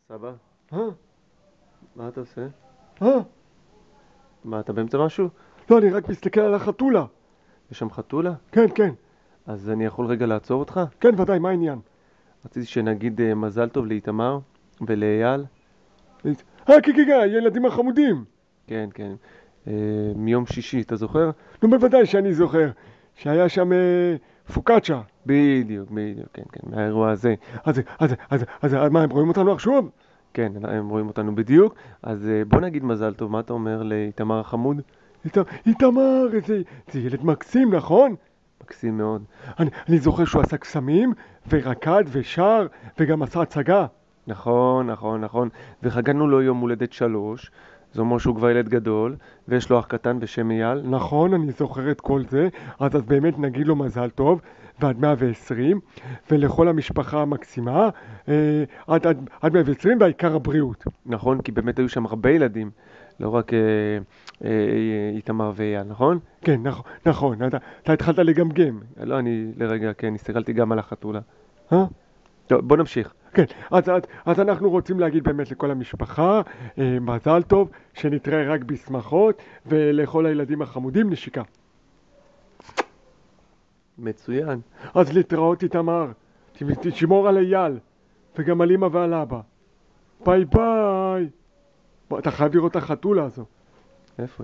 סבא, אה? מה אתה עושה? אה? מה, אתה באמצע משהו? לא, אני רק מסתכל על החתולה. יש שם חתולה? כן, כן. אז אני יכול רגע לעצור אותך? כן, ודאי, מה העניין? רציתי שנגיד מזל טוב לאיתמר ולאייל. כן, כן, כן, הילדים החמודים. כן, כן. מיום שישי, אתה זוכר? נו, בוודאי שאני זוכר. שהיה שם פוקאצ'ה. בדיוק, בדיוק, כן, כן, מהאירוע הזה. אז מה, הם רואים אותנו עכשיו? כן, הם רואים אותנו בדיוק. אז בוא נגיד מזל טוב, מה אתה אומר לאיתמר החמוד? איתמר, זה ילד מקסים, נכון? מקסים מאוד. אני זוכר שהוא עשה קסמים, ורקד ושר, וגם עשה הצגה. נכון, נכון, נכון. וחגגנו לו יום הולדת 3. זה אומר שהוא כבר ילד גדול, ויש לו אח קטן בשם אייל. נכון, אני זוכר את כל זה. אז באמת נגיד לו מזל טוב, ועד 120, ולכל המשפחה המקסימה, עד 120, והעיקר הבריאות. נכון, כי באמת היו שם הרבה ילדים, לא רק איתמר ואייל, נכון? כן, נכון, אתה התחלת לגמגם. לא, אני לרגע, כן, הסתכלתי גם על החתולה. אה? טוב, בוא נמשיך. כן, אז אנחנו רוצים להגיד באמת לכל המשפחה, מזל טוב, שנתראה רק בשמחות, ולכל הילדים החמודים נשיקה. מצוין. אז להתראות איתמר, תשמור על אייל, וגם על אמא ועל אבא. ביי ביי. בוא, אתה חייב לראות את החתולה הזו. איפה?